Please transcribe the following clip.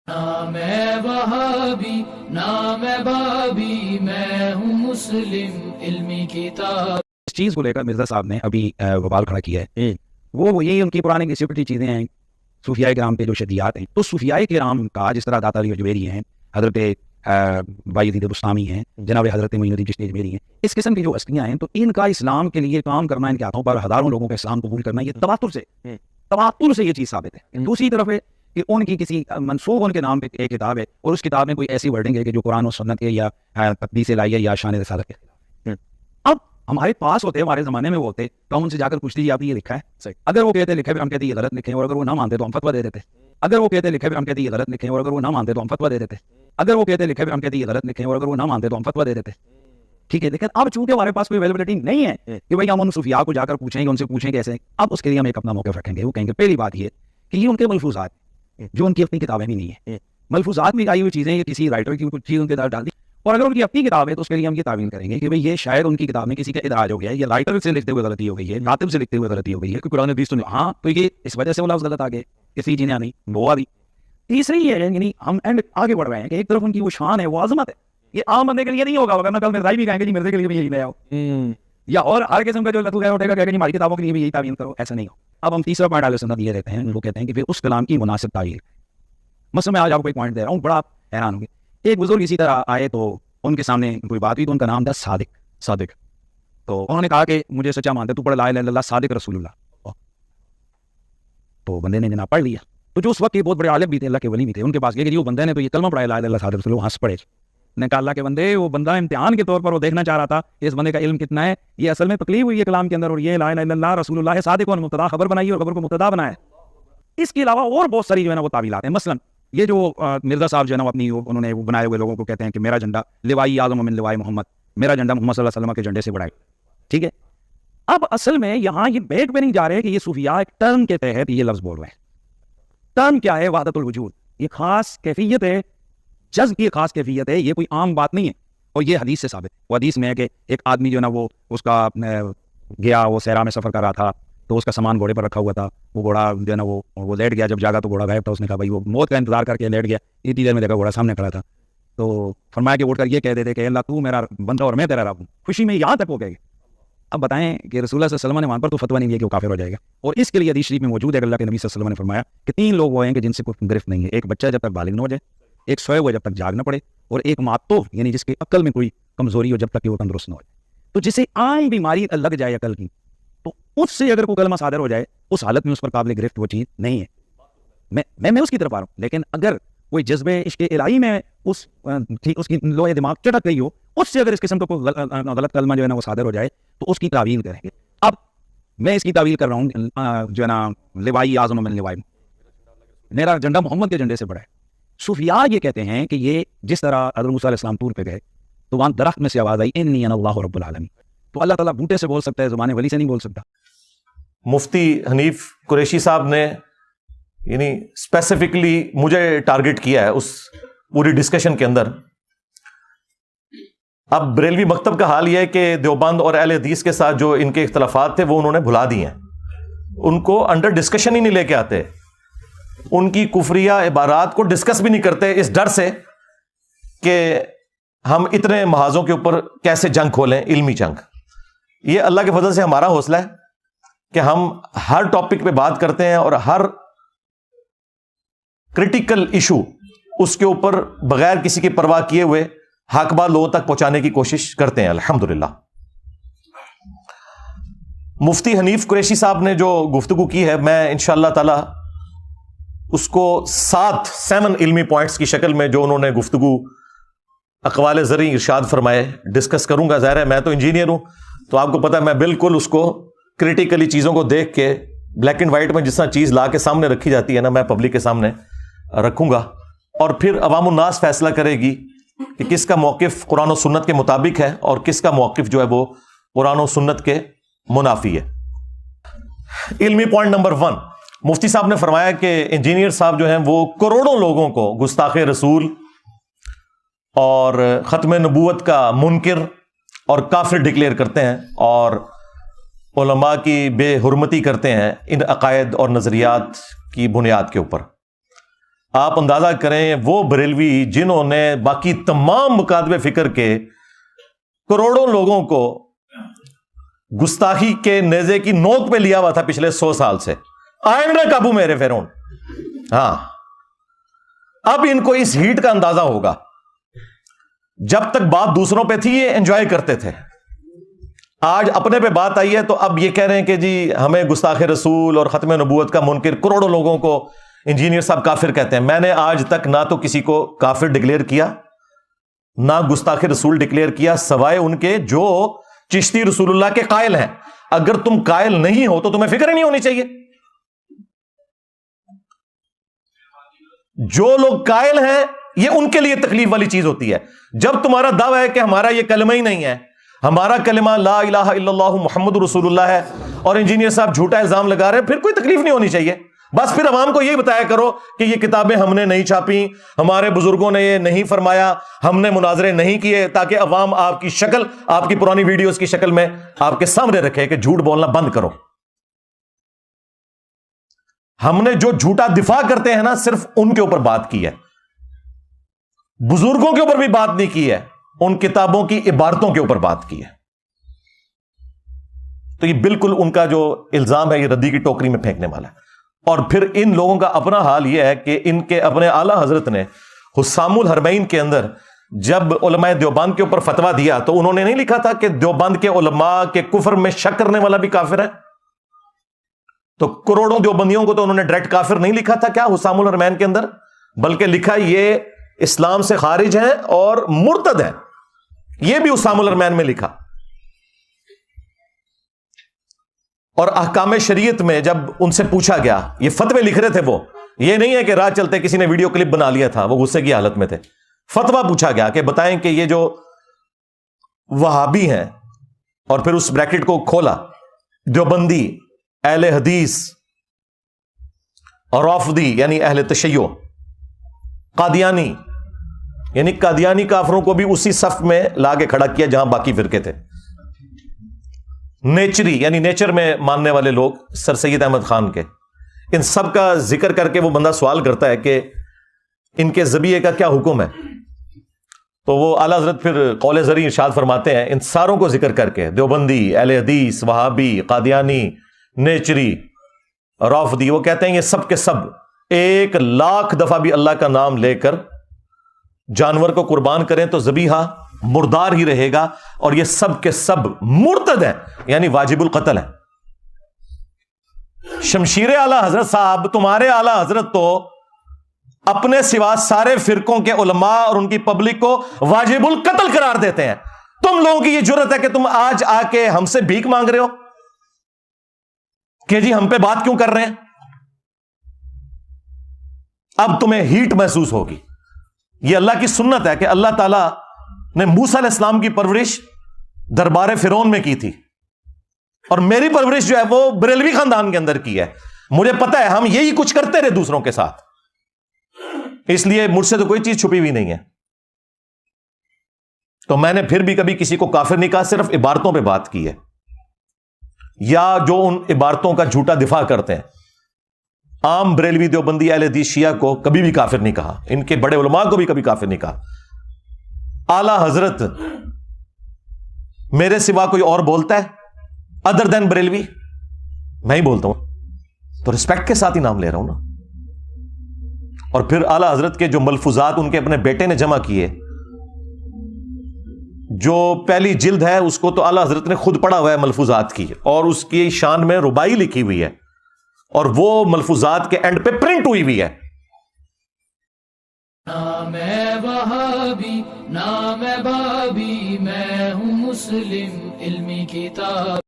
نہ میں وہابی نہ میں بابی، میں ہوں مسلم علمی کتاب۔ اس چیز کو لے کر مرزا صاحب نے ابھی وبال کھڑا کیا ہے، وہ یہی ان کی پرانی کی سیکرٹری چیزیں ہیں، صوفیاء کرام پہ جو شدیات ہیں۔ تو صوفیاء کرام کا جس طرح داتا علی اجمیری ہیں، حضرت بایزید بستامی ہیں، جناب حضرت معین الدین چشتی اجمیری ہیں، اس قسم کی جو ہستیاں ہیں، تو ان کا اسلام کے لیے کام کرنا، ان کے ہاتھوں پر ہزاروں لوگوں کا اسلام قبول کرنا، یہ تواتر سے یہ چیز ثابت ہے۔ دوسری طرف ہے کہ ان کی کسی منسوخ ان کے نام پہ ایک کتاب ہے، اور اس کتاب میں کوئی ایسی ورڈنگ ہے کہ جو قرآن و سنت کے یا تقدیس الہیہ یا شان رسالت کے خلاف ہے۔ اب ہمارے پاس ہوتے، ہمارے زمانے میں وہ ہوتے تو ہم ان سے جا کر پوچھ لیجیے آپ نے یہ لکھا ہے؟ اگر وہ کہتے لکھے پھر ہم کہتے یہ غلط لکھے، اور اگر وہ نہ مانتے تو ہم فتویٰ دے دیتے۔ اگر وہ کہتے لکھے پھر ہم کہتے یہ غلط لکھے، اور اگر وہ نہ مانتے تو ہم فتویٰ دے دیتے۔ اگر وہ کہتے لکھے پھر ہم کہتے یہ غلط لکھے، اور اگر وہ نہ مانتے تو ہم فتویٰ دے دیتے۔ ٹھیک ہے، لیکن اب چونکہ ہمارے پاس کوئی اویلیبلٹی نہیں ہے کہ بھائی ہم ان صوفیاء کو جا کر پوچھیں گے، ان سے پوچھیں کیسے، اب اس کے لیے ہم ایک اپنا موقف رکھیں گے۔ وہ کہیں گے پہلی بات یہ کہ یہ ان کے ملفوظات جو ان کی اپنی کتابیں بھی نہیں ہیں، ملفوظات میں آئی ہوئی چیزیں، یہ کسی رائٹر کی کچھ چیز ان کے ساتھ ڈال دی، اور اگر ان کی اپنی کتاب ہے تو اس کے لیے ہم یہ تعویل کریں گے کہ بھئی یہ شاید ان کی کتاب میں کسی کا ادراج ہو گیا ہے، یا رائٹر سے لکھتے ہوئے غلطی ہو گئی ہے، کاتب سے لکھتے ہوئے غلطی ہو گئی ہے، کہ قرآن حدیث تو نہیں، ہاں تو یہ اس وجہ سے وہ لفظ غلط آ گئے، کسی چیزیں نہیں وہ آ گئی۔ تیسری یہ ہے، یعنی ہم اینڈ آگے بڑھ رہے ہیں کہ ایک طرف ان کی وہ شان ہے، وہ عظمت ہے، یہ عام بندے کے لیے نہیں ہوگا، ورنہ کل مرزائی بھی کہیں گے جی مرزے کے لیے بھی یہی لے آؤ، یا اور ہر قسم کا جو لطف اٹھے گا کہ جی ہماری کتابوں کے لیے بھی یہی تعویل کرو، ایسا نہیں ہو۔ اب ہم تیسرا پوائنٹ اہل سنت یہ دیتے ہیں، وہ کہتے ہیں کہ پھر اس کلام کی مناسب تعویل۔ مثلا میں آج آپ کو ایک پوائنٹ دے رہا ہوں، بڑا حیران ہوں گے، ایک بزرگ اسی طرح آئے تو ان کے سامنے کوئی بات ہوئی، تو ان کا نام تھا صادق، تو انہوں نے کہا کہ مجھے سچا مانتے تو پڑھ لا الہ الا اللہ صادق رسول اللہ، تو بندے نے جناب پڑھ لیا، تو جو اس وقت یہ بہت بڑے عالم بھی تھے، اللہ کے ولی بھی تھے، ان کے پاس گئے کہ وہ بندے نے تو یہ کلمہ پڑھا لا الہ الا اللہ صادق رسول اللہ، ہنس پڑے، نے کہا اللہ کے بندے، وہ بندہ امتحان کے طور پر وہ دیکھنا چاہ رہا تھا کہ اس بندے کا علم کتنا ہے، یہ اصل میں تکلیف ہوئی ہے کلام کے اندر، اور یہ لا الہ الا اللہ رسول اللہ صادق کو مبتدا خبر بنائی اور خبر کو مبتدا بنایا ہے۔ اس کے علاوہ اور بہت ساری جو ہے نا وہ تعویلات ہیں، مثلا یہ جو مرزا صاحب جو ہے نا اپنی انہوں نے بنائے ہوئے لوگوں کو کہتے ہیں کہ میرا جھنڈا لوائی اعظم من لوائی محمد، میرا جھنڈا محمد صلی اللہ علیہ وسلم کے جھنڈے سے بڑا ہے، ٹھیک ہے۔ اب اصل میں یہاں یہ بیٹ پہ نہیں جا رہے کہ یہ صوفیاء ایک ٹرم کے تحت یہ لفظ بول رہے ہیں۔ ٹرم کیا ہے؟ وحدت الوجود، یہ خاص کیفیت ہے، جذب کی خاص کیفیت ہے، یہ کوئی عام بات نہیں ہے، اور یہ حدیث سے ثابت ہے۔ وہ حدیث میں ہے کہ ایک آدمی جو ہے نا وہ اس کا گیا، وہ صحرا میں سفر کر رہا تھا، تو اس کا سامان گھوڑے پر رکھا ہوا تھا، وہ گھوڑا جو ہے نا وہ لیٹ گیا، جب جاگا تو گھوڑا غائب تھا، اس نے کہا بھائی وہ موت کا انتظار کر کے لیٹ گیا، اتنی دیر میں دیکھا گھوڑا سامنے کھڑا تھا، تو فرمایا کہ اٹھ کر یہ کہہ دیتے کہ اللہ تو میرا بندہ اور میں تیرا رب ہوں، خوشی میں یہاں تک ہو گئے۔ اب بتائیں کہ رسول اللہ صلی اللہ علیہ وسلم نے وہاں پر تو فتویٰ نہیں دیا کہ وہ کافر ہو جائے گا، اور اس کے لیے حدیث شریف میں موجود ہے کہ اللہ کے نبی صلی اللہ علیہ وسلم نے فرمایا کہ 3 لوگ وہ ہیں کہ جن سے کوئی گرفت نہیں ہے، ایک بچہ جب تک بالغ نہ ہو جائے، ایک سوئے ہوئے جب تک جاگ نہ پڑے، اور ایک معتوف یعنی جس کی عقل میں کوئی کمزوری ہو جب تک کہ وہ تندرست نہ ہو جائے۔ تو جسے عام بیماری لگ جائے عقل کی، تو اس سے اگر کوئی کلمہ صادر ہو جائے، اس حالت میں اس پر قابل گرفت وہ چیز نہیں ہے۔ میں اس کی طرف آ رہا ہوں، لیکن اگر کوئی جذبہ عشق الہی میں اس کی لوہے دماغ چٹک گئی ہو، اس سے اگر اس قسم کا کوئی غلط کلمہ جو ہے نا وہ صادر ہو جائے تو اس کی تعویل کریں گے۔ اب میں اس کی تعویل کر رہا ہوں جو ہے نا لوائی اعظم من لوائی، میرا جھنڈا محمد کے جھنڈے سے بڑا ہے۔ صوفیاء یہ کہتے ہیں کہ یہ جس طرح حضرت موسیٰ علیہ السلام طور پہ گئے تو وہاں درخت میں سے آواز آئی انی انا اللہ رب العالمین، تو اللہ تعالیٰ بوٹے سے بول سکتا ہے، زبان ولی سے نہیں بول سکتا۔ مفتی حنیف قریشی صاحب نے یعنی اسپیسیفکلی مجھے ٹارگٹ کیا ہے اس پوری ڈسکشن کے اندر۔ اب بریلوی مکتب کا حال یہ ہے کہ دیوبند اور اہل حدیث کے ساتھ جو ان کے اختلافات تھے وہ انہوں نے بھلا دیے ہیں، ان کو انڈر ڈسکشن ہی نہیں لے کے آتے، ان کی کفریہ عبارات کو ڈسکس بھی نہیں کرتے، اس ڈر سے کہ ہم اتنے محاذوں کے اوپر کیسے جنگ کھولیں، علمی جنگ۔ یہ اللہ کے فضل سے ہمارا حوصلہ ہے کہ ہم ہر ٹاپک پہ بات کرتے ہیں، اور ہر کرٹیکل ایشو اس کے اوپر بغیر کسی کی پرواہ کیے ہوئے حق بات لوگوں تک پہنچانے کی کوشش کرتے ہیں الحمدللہ۔ مفتی حنیف قریشی صاحب نے جو گفتگو کی ہے، میں انشاءاللہ تعالی اس کو 7 علمی پوائنٹس کی شکل میں جو انہوں نے گفتگو اقوال زرعی ارشاد فرمائے ڈسکس کروں گا۔ ظاہر ہے میں تو انجینئر ہوں، تو آپ کو پتہ ہے میں بالکل اس کو کریٹیکلی چیزوں کو دیکھ کے بلیک اینڈ وائٹ میں جس طرح چیز لا کے سامنے رکھی جاتی ہے نا، میں پبلک کے سامنے رکھوں گا، اور پھر عوام الناس فیصلہ کرے گی کہ کس کا موقف قرآن و سنت کے مطابق ہے اور کس کا موقف جو ہے وہ قرآن و سنت کے منافی ہے۔ علمی پوائنٹ نمبر 1، مفتی صاحب نے فرمایا کہ انجینئر صاحب جو ہیں وہ کروڑوں لوگوں کو گستاخ رسول اور ختم نبوت کا منکر اور کافر ڈکلیئر کرتے ہیں، اور علماء کی بے حرمتی کرتے ہیں ان عقائد اور نظریات کی بنیاد کے اوپر۔ آپ اندازہ کریں وہ بریلوی جنہوں نے باقی تمام مکاتب فکر کے کروڑوں لوگوں کو گستاخی کے نیزے کی نوک پہ لیا ہوا تھا پچھلے 100 سال سے، آئیں نہ قابو میرے فرعون. ہاں اب ان کو اس ہیٹ کا اندازہ ہوگا. جب تک بات دوسروں پہ تھی یہ انجوائے کرتے تھے، آج اپنے پہ بات آئی ہے تو اب یہ کہہ رہے ہیں کہ جی ہمیں گستاخ رسول اور ختم نبوت کا منکر، کروڑوں لوگوں کو انجینئر صاحب کافر کہتے ہیں. میں نے آج تک نہ تو کسی کو کافر ڈکلیئر کیا نہ گستاخ رسول ڈکلیئر کیا، سوائے ان کے جو چشتی رسول اللہ کے قائل ہیں. اگر تم قائل نہیں ہو تو تمہیں فکر ہی نہیں ہونی چاہیے. جو لوگ قائل ہیں یہ ان کے لیے تکلیف والی چیز ہوتی ہے. جب تمہارا دعویٰ ہے کہ ہمارا یہ کلمہ ہی نہیں ہے، ہمارا کلمہ لا الہ الا اللہ محمد رسول اللہ ہے، اور انجینئر صاحب جھوٹا الزام لگا رہے ہیں، پھر کوئی تکلیف نہیں ہونی چاہیے. بس پھر عوام کو یہ بتایا کرو کہ یہ کتابیں ہم نے نہیں چھاپی، ہمارے بزرگوں نے یہ نہیں فرمایا، ہم نے مناظرے نہیں کیے، تاکہ عوام آپ کی شکل، آپ کی پرانی ویڈیوز کی شکل میں آپ کے سامنے رکھے کہ جھوٹ بولنا بند کرو. ہم نے جو جھوٹا دفاع کرتے ہیں نا صرف ان کے اوپر بات کی ہے، بزرگوں کے اوپر بھی بات نہیں کی ہے، ان کتابوں کی عبارتوں کے اوپر بات کی ہے. تو یہ بالکل ان کا جو الزام ہے یہ ردی کی ٹوکری میں پھینکنے والا ہے. اور پھر ان لوگوں کا اپنا حال یہ ہے کہ ان کے اپنے اعلیٰ حضرت نے حسام الحرمین کے اندر جب علماء دیوبند کے اوپر فتویٰ دیا تو انہوں نے نہیں لکھا تھا کہ دیوبند کے علماء کے کفر میں شک کرنے والا بھی کافر ہے. تو کروڑوں دیوبندیوں کو تو انہوں نے ڈائریکٹ کافر نہیں لکھا تھا کیا حسام الحرمین کے اندر، بلکہ لکھا یہ اسلام سے خارج ہیں اور مرتد ہیں. یہ بھی حسام الحرمین میں لکھا. اور احکام شریعت میں جب ان سے پوچھا گیا، یہ فتوے لکھ رہے تھے وہ، یہ نہیں ہے کہ راہ چلتے کسی نے ویڈیو کلپ بنا لیا تھا، وہ غصے کی حالت میں تھے. فتویٰ پوچھا گیا کہ بتائیں کہ یہ جو وہابی ہیں، اور پھر اس بریکٹ کو کھولا، دیوبندی، اہل حدیث، اور رافضی یعنی اہل تشیع، قادیانی یعنی قادیانی کافروں کو بھی اسی صف میں لا کے کھڑا کیا جہاں باقی فرقے تھے. نیچری یعنی نیچر میں ماننے والے لوگ سر سید احمد خان کے، ان سب کا ذکر کر کے وہ بندہ سوال کرتا ہے کہ ان کے ذبیحے کا کیا حکم ہے. تو وہ اعلیٰ حضرت پھر قول زرعی ارشاد فرماتے ہیں ان ساروں کو ذکر کر کے، دیوبندی، اہل حدیث، وہابی، قادیانی، نیچری، رافضی، وہ کہتے ہیں یہ سب کے سب 1,00,000 دفعہ بھی اللہ کا نام لے کر جانور کو قربان کریں تو ذبیحہ مردار ہی رہے گا، اور یہ سب کے سب مرتد ہیں یعنی واجب القتل ہیں. شمشیر اعلیٰ حضرت صاحب، تمہارے اعلیٰ حضرت تو اپنے سوا سارے فرقوں کے علماء اور ان کی پبلک کو واجب القتل قرار دیتے ہیں. تم لوگوں کی یہ جرت ہے کہ تم آج آ کے ہم سے بھیک مانگ رہے ہو کہ جی ہم پہ بات کیوں کر رہے ہیں. اب تمہیں ہیٹ محسوس ہوگی. یہ اللہ کی سنت ہے کہ اللہ تعالیٰ نے موسیٰ علیہ السلام کی پرورش دربار فرعون میں کی تھی، اور میری پرورش جو ہے وہ بریلوی خاندان کے اندر کی ہے. مجھے پتا ہے ہم یہی کچھ کرتے رہے دوسروں کے ساتھ، اس لیے مجھ سے تو کوئی چیز چھپی ہوئی نہیں ہے. تو میں نے پھر بھی کبھی کسی کو کافر نہیں کہا، صرف عبارتوں پہ بات کی ہے، یا جو ان عبارتوں کا جھوٹا دفاع کرتے ہیں. عام بریلوی، دیوبندی، اہل حدیث، شیعہ کو کبھی بھی کافر نہیں کہا، ان کے بڑے علماء کو بھی کبھی کافر نہیں کہا. اعلیٰ حضرت میرے سوا کوئی اور بولتا ہے ادر دین بریلوی؟ میں ہی بولتا ہوں، تو رسپیکٹ کے ساتھ ہی نام لے رہا ہوں نا. اور پھر اعلیٰ حضرت کے جو ملفوظات ان کے اپنے بیٹے نے جمع کیے، جو پہلی جلد ہے اس کو تو اعلیٰ حضرت نے خود پڑھا ہوا ہے ملفوظات کی، اور اس کی شان میں ربائی لکھی ہوئی ہے، اور وہ ملفوظات کے اینڈ پہ پرنٹ ہوئی ہوئی ہے. نام ہے وہابی، نام ہے بابی، میں ہوں مسلم علمی کتاب.